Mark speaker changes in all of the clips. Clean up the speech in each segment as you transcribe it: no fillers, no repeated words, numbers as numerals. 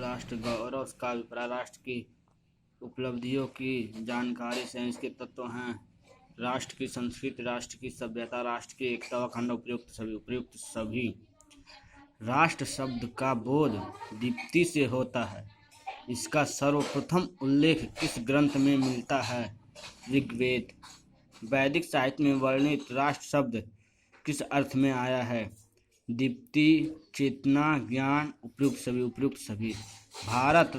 Speaker 1: राष्ट्र गौरव का अभिप्राय राष्ट्र की उपलब्धियों की जानकारी से इसके तत्व हैं। राष्ट्र की संस्कृति, राष्ट्र की सभ्यता, राष्ट्र की एकता व अखंड उपयुक्त सभी। राष्ट्र शब्द का बोध दीप्ति से होता है। इसका सर्वप्रथम उल्लेख किस ग्रंथ में मिलता है? ऋग्वेद। वैदिक साहित्य में वर्णित राष्ट्र शब्द किस अर्थ में आया है? दीप्ति, चेतना, ज्ञान, उपयुक्त सभी। भारत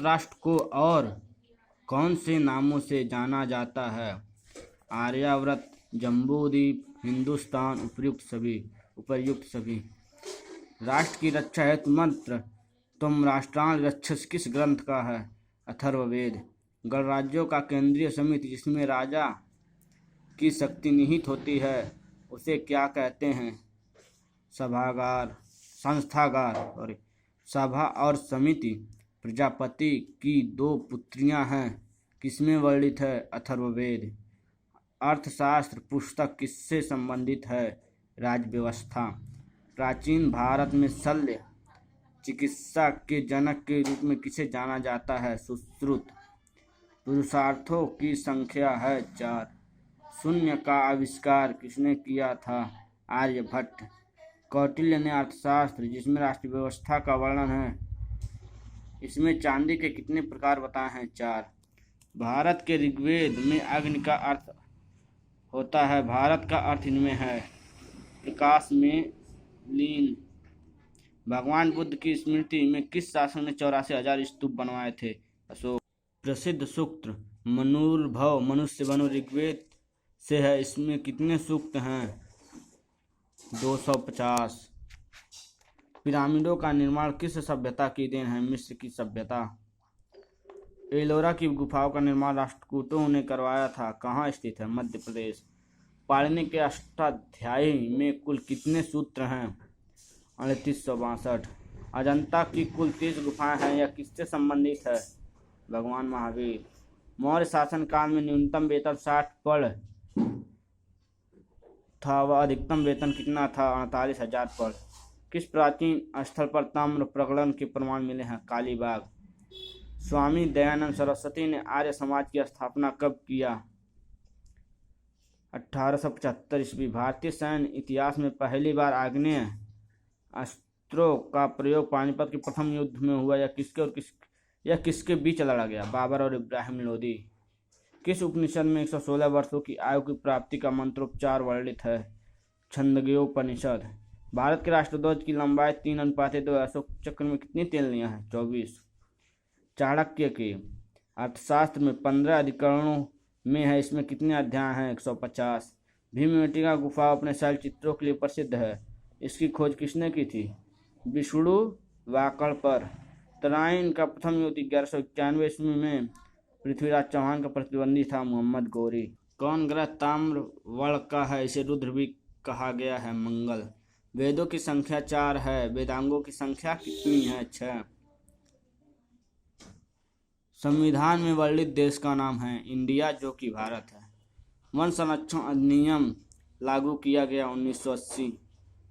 Speaker 1: राष्ट्र को और कौन से नामों से जाना जाता है? आर्यावर्त, जम्बूद्वीप, हिंदुस्तान, उपर्युक्त सभी। राष्ट्र की रक्षा हेतु मंत्र तुम राष्ट्रान रक्षस किस ग्रंथ का है? अथर्ववेद। गणराज्यों का केंद्रीय समिति जिसमें राजा की शक्ति निहित होती है उसे क्या कहते हैं? संस्थागार। सभा और समिति। प्रजापति की 2 पुत्रियां हैं, किसमें वर्णित है? अथर्ववेद। अर्थशास्त्र पुस्तक किससे संबंधित है? राजव्यवस्था। प्राचीन भारत में शल्य चिकित्सा के जनक के रूप में किसे जाना जाता है? सुश्रुत। पुरुषार्थों की संख्या है 4। शून्य का आविष्कार किसने किया था? आर्यभट्ट। कौटिल्य ने अर्थशास्त्र जिसमें राष्ट्र व्यवस्था का वर्णन है, इसमें चांदी के कितने प्रकार बताए हैं? 4। भारत के ऋग्वेद में अग्नि का अर्थ होता है। भारत का अर्थ इनमें है। प्रकाश में लीन। भगवान बुद्ध की स्मृति में किस शासक ने 84,000 स्तूप बनवाए थे? अशोक। प्रसिद्ध सूक्त मनुर्भव मनुष्य बनो ऋग्वेद से है। इसमें कितने सूक्त हैं? 250। पिरामिडों का निर्माण किस सभ्यता की देन है? मिस्र की सभ्यता। एलोरा की गुफाओं का निर्माण राष्ट्रकूटों ने करवाया था। कहाँ स्थित है? मध्य प्रदेश। पाणिनि के अष्टाध्यायी में कुल कितने सूत्र हैं? 3862। अजंता की कुल 30 गुफाएं हैं। यह किससे संबंधित है? भगवान महावीर। मौर्य शासन काल में न्यूनतम वेतन 60 पड़ था व अधिकतम वेतन कितना था? 48,000 पड़। किस प्राचीन स्थल पर ताम्र प्रकरण के प्रमाण मिले हैं? कालीबाग। स्वामी दयानंद सरस्वती ने आर्य समाज की स्थापना कब किया? 1875 ईस्वी। भारतीय सैन्य इतिहास में पहली बार आग्नेय अस्त्रों का प्रयोग पानीपत के प्रथम युद्ध में हुआ। यह किसके बीच लड़ा गया? बाबर और इब्राहिम लोदी। किस उपनिषद में 116 वर्षों की आयु की प्राप्ति का मंत्रोच्चार वर्णित है? छंदोग्योपनिषद। भारत के राष्ट्रध्वज की लंबाई 3:2। अशोक चक्र में कितनी तेलियां हैं? 24। चाणक्य के अर्थशास्त्र में 15 अधिकरणों में है। इसमें कितने अध्याय हैं? 150। भीमबेटका गुफा अपने शैल चित्रों के लिए प्रसिद्ध है। इसकी खोज किसने की थी? विष्णु वाकड़कर। तराइन का प्रथम युद्ध 1191 ईस्वी में पृथ्वीराज चौहान का प्रतिद्वंदी था मोहम्मद गौरी। कौन ग्रह ताम्र वर्ण का है? इसे रुद्र भी कहा गया है। मंगल। वेदों की संख्या 4 है। वेदांगों की संख्या कितनी है? 6। संविधान में वर्णित देश का नाम है? इंडिया, जो कि भारत है। वन संरक्षण अधिनियम लागू किया गया 1980।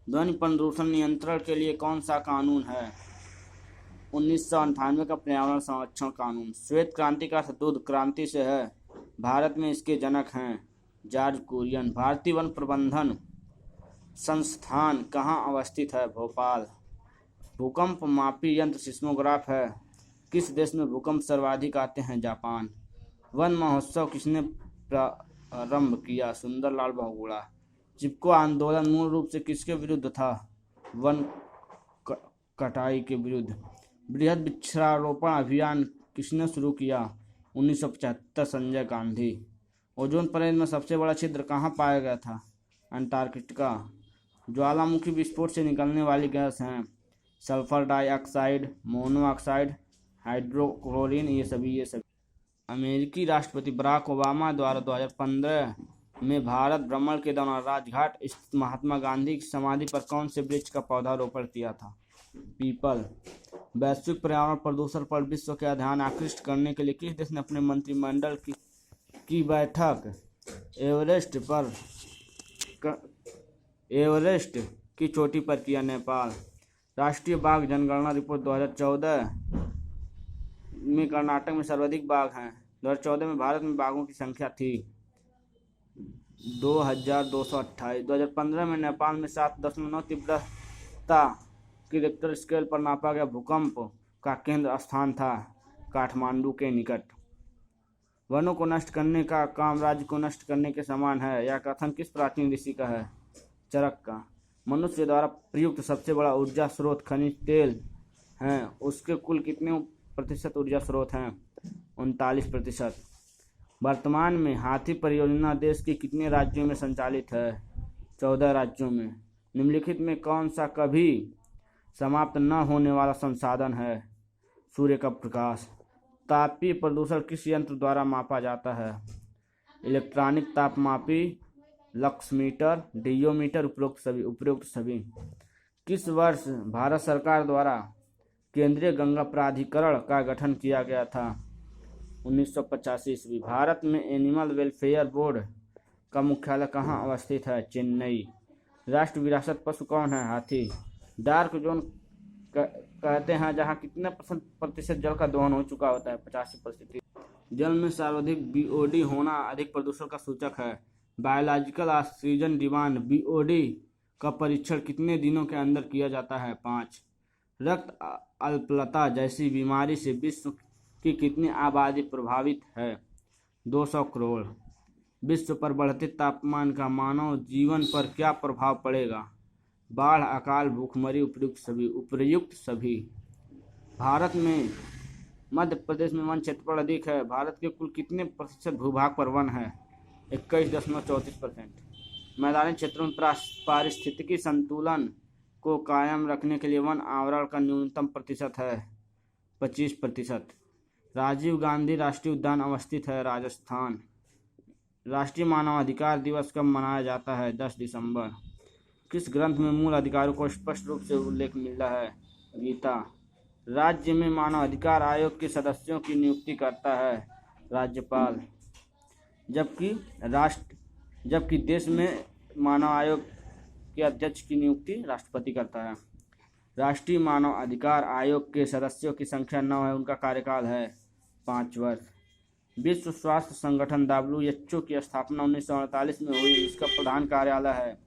Speaker 1: ध्वनि प्रदूषण नियंत्रण के लिए कौन सा कानून है? 1998 का पर्यावरण संरक्षण कानून। श्वेत क्रांति का अर्थ दूध क्रांति से है। भारत में इसके जनक हैं जॉर्ज कुरियन। भारतीय वन प्रबंधन संस्थान कहाँ अवस्थित है? भोपाल। भूकंप मापी यंत्र सिस्मोग्राफ है। किस देश में भूकंप सर्वाधिक आते हैं? जापान। वन महोत्सव किसने प्रारंभ किया? सुंदरलाल बहुगुणा। चिपको आंदोलन मूल रूप से किसके विरुद्ध था? वन कटाई के विरुद्ध। बृहद वृक्षारोपण अभियान किसने शुरू किया? 1975 संजय गांधी। ओजोन परत में सबसे बड़ा छिद्र कहाँ पाया गया था? अंटार्कटिका। ज्वालामुखी विस्फोट से निकलने वाली गैस हैं सल्फर डाइऑक्साइड, मोनोऑक्साइड, हाइड्रोक्लोरीन। ये सभी। अमेरिकी राष्ट्रपति बराक ओबामा द्वारा 2015 में भारत भ्रमण के दौरान राजघाट स्थित महात्मा गांधी की समाधि पर कौन से वृक्ष का पौधारोपण किया था? पीपल। वैश्विक पर्यावरण प्रदूषण पर विश्व का ध्यान आकृष्ट करने के लिए किस देश ने अपने मंत्रिमंडल की बैठक एवरेस्ट की चोटी पर किया? नेपाल। राष्ट्रीय बाघ जनगणना रिपोर्ट 2014 में कर्नाटक में सर्वाधिक बाघ हैं। 2014 में भारत में बाघों की संख्या थी 2228। 2015 में नेपाल में 7.9 तीव्रता की रिक्टर स्केल पर नापा गया भूकंप का केंद्र स्थान था काठमांडू के निकट। वनों को नष्ट करने का काम राज्य को नष्ट करने के समान है, यह कथन किस प्राचीन ऋषि का है? चरक का। मनुष्य द्वारा प्रयुक्त सबसे बड़ा ऊर्जा स्रोत खनिज तेल हैं, उसके कुल कितने प्रतिशत ऊर्जा स्रोत हैं? 39%। वर्तमान में हाथी परियोजना देश के कितने राज्यों में संचालित है? 14 राज्यों में। निम्नलिखित में कौन सा कभी समाप्त न होने वाला संसाधन है? सूर्य का प्रकाश। तापीय प्रदूषण किस यंत्र द्वारा मापा जाता है? इलेक्ट्रॉनिक तापमापी, लक्समीटर, डियोमीटर, उपरोक्त सभी। किस वर्ष भारत सरकार द्वारा केंद्रीय गंगा प्राधिकरण का गठन किया गया था? 1985 ईस्वी। भारत में एनिमल वेलफेयर बोर्ड का मुख्यालय कहाँ अवस्थित है? चेन्नई। राष्ट्रीय विरासत पशु कौन है? हाथी। डार्क जोन कहते हैं जहाँ कितने प्रतिशत जल का दोहन हो चुका होता है? 85%। जल में सर्वाधिक बीओडी होना अधिक प्रदूषण का सूचक है। बायोलॉजिकल ऑक्सीजन डिमांड बीओडी का परीक्षण कितने दिनों के अंदर किया जाता है? 5। रक्त अल्पलता जैसी बीमारी से विश्व की कितनी आबादी प्रभावित है? 200 करोड़। विश्व पर बढ़ते तापमान का मानव जीवन पर क्या प्रभाव पड़ेगा? बाढ़, अकाल, भूखमरी, उपर्युक्त सभी। भारत में मध्य प्रदेश में वन क्षेत्रफल अधिक है। भारत के कुल कितने प्रतिशत भूभाग पर वन है? 21.34%। मैदानी क्षेत्रों में पारिस्थितिकी संतुलन को कायम रखने के लिए वन आवरण का न्यूनतम प्रतिशत है? 25%। राजीव गांधी राष्ट्रीय उद्यान अवस्थित है? राजस्थान। राष्ट्रीय मानवाधिकार दिवस कब मनाया जाता है? 10 दिसंबर। किस ग्रंथ में मूल अधिकारों को स्पष्ट रूप से उल्लेख मिलता है? गीता। राज्य में मानव अधिकार आयोग के सदस्यों की नियुक्ति करता है राज्यपाल, जबकि देश में मानव आयोग के अध्यक्ष की नियुक्ति राष्ट्रपति करता है। राष्ट्रीय मानव अधिकार आयोग के सदस्यों की संख्या 9 है। उनका कार्यकाल है 5 वर्ष। विश्व स्वास्थ्य संगठन WHO की स्थापना 1948 में हुई। इसका प्रधान कार्यालय है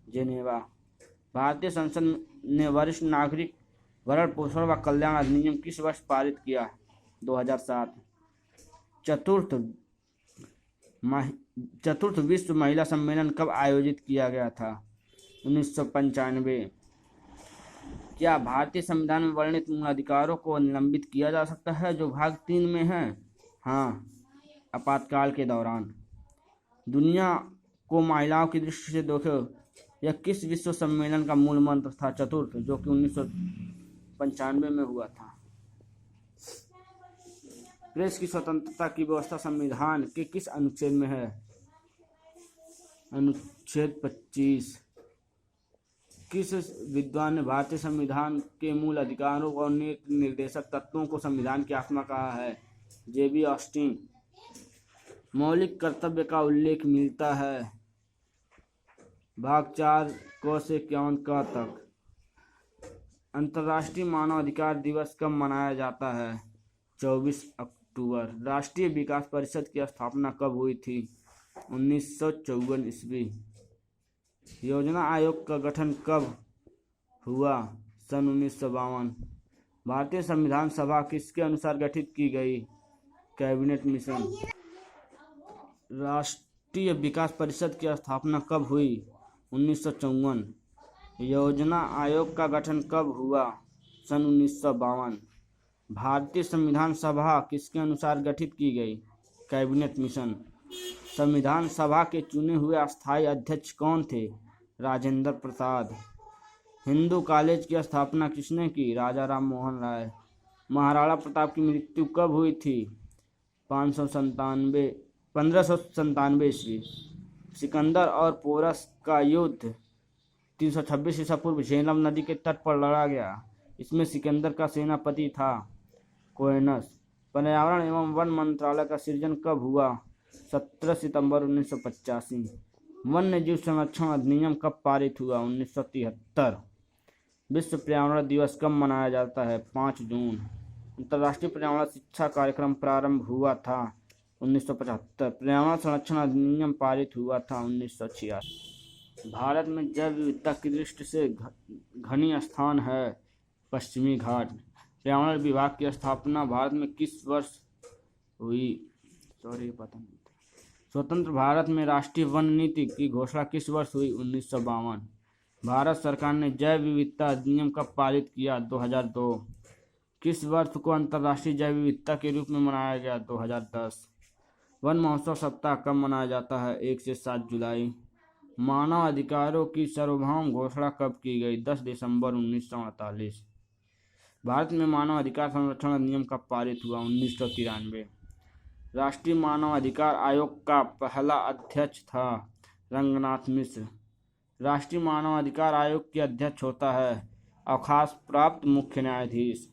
Speaker 1: जेनेवा। भारतीय संसद ने वरिष्ठ नागरिक भरण पोषण व कल्याण अधिनियम किस वर्ष पारित किया? 2007। चतुर्थ विश्व महिला सम्मेलन कब आयोजित किया गया था? 1995। क्या भारतीय संविधान में वर्णित मूल अधिकारों को निलंबित किया जा सकता है जो भाग 3 में है? हाँ, आपातकाल के दौरान। दुनिया को महिलाओं की दृष्टि से देखो, यह किस विश्व सम्मेलन का मूल मंत्र था? चतुर्थ, जो कि 1995 में हुआ था। प्रेस की स्वतंत्रता की व्यवस्था संविधान के किस अनुच्छेद में है? अनुच्छेद 25। किस विद्वान ने भारतीय संविधान के मूल अधिकारों और निर्देशक तत्वों को संविधान की आत्मा कहा है? JB Austin. मौलिक कर्तव्य का उल्लेख मिलता है भाग 4 क से 51 क तक। अंतर्राष्ट्रीय मानवाधिकार दिवस कब मनाया जाता है? 24 अक्टूबर। राष्ट्रीय विकास परिषद की स्थापना कब हुई थी? 1954 ईस्वी। योजना आयोग का गठन कब हुआ? सन 1952। भारतीय संविधान सभा किसके अनुसार गठित की गई? Cabinet mission. राष्ट्रीय विकास परिषद की स्थापना कब हुई? 1954। योजना आयोग का गठन कब हुआ? सन 1952। भारतीय संविधान सभा किसके अनुसार गठित की गई? Cabinet mission. संविधान सभा के चुने हुए अस्थायी अध्यक्ष कौन थे? राजेंद्र प्रसाद। हिंदू कॉलेज की स्थापना किसने की? राजा राम मोहन राय। महाराणा प्रताप की मृत्यु कब हुई थी? 1597 ईस्वी। सिकंदर और पोरस का युद्ध 326 ईसा पूर्व झेलम नदी के तट पर लड़ा गया। इसमें सिकंदर का सेनापति था कोएनस। पर्यावरण एवं वन मंत्रालय का सृजन कब हुआ? 17 सितंबर 1985। वन्य जीव संरक्षण अधिनियम कब पारित हुआ? 1973। विश्व पर्यावरण दिवस कब मनाया जाता है? 5 जून। अंतर्राष्ट्रीय पर्यावरण शिक्षा कार्यक्रम प्रारंभ हुआ था 1975। पर्यावरण संरक्षण अधिनियम पारित हुआ था 1986। भारत में जैव विविधता की दृष्टि से घनी स्थान है पश्चिमी घाट। पर्यावरण विभाग की स्थापना भारत में किस वर्ष हुई? पता नहीं। स्वतंत्र भारत में राष्ट्रीय वन नीति की घोषणा किस वर्ष हुई? 1952। भारत सरकार ने जैव विविधता अधिनियम कब पारित किया? 2002। किस वर्ष को अंतर्राष्ट्रीय जैव विविधता के रूप में मनाया गया? 2010। वन महोत्सव सप्ताह कब मनाया जाता है? 1 से 7 जुलाई। मानव अधिकारों की सार्वभौम घोषणा कब की गई? 10 दिसंबर 1948। भारत में मानव अधिकार संरक्षण अधिनियम कब पारित हुआ? 1993। राष्ट्रीय मानव अधिकार आयोग का पहला अध्यक्ष था रंगनाथ मिश्र। राष्ट्रीय मानव अधिकार आयोग के अध्यक्ष होता है अवकाश प्राप्त मुख्य न्यायाधीश।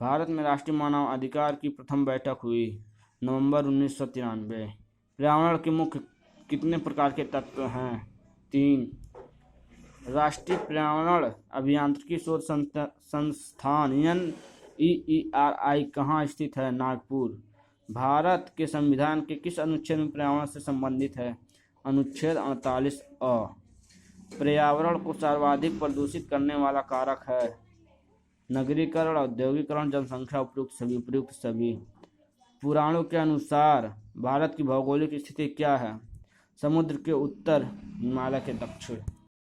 Speaker 1: भारत में राष्ट्रीय मानव अधिकार की प्रथम बैठक हुई नवंबर 1993। पर्यावरण के मुख्य कितने प्रकार के तत्व हैं? 3। राष्ट्रीय पर्यावरण अभियांत्रिकी शोध संस्थान NEERI कहाँ स्थित है? नागपुर। भारत के संविधान के किस अनुच्छेद में पर्यावरण से संबंधित है? अनुच्छेद 48A। पर्यावरण को सर्वाधिक प्रदूषित करने वाला कारक है? नगरीकरण, औद्योगिकरण, जनसंख्या, उपयुक्त सभी। पुराणों के अनुसार भारत की भौगोलिक स्थिति क्या है? समुद्र के उत्तर, हिमालय के दक्षिण।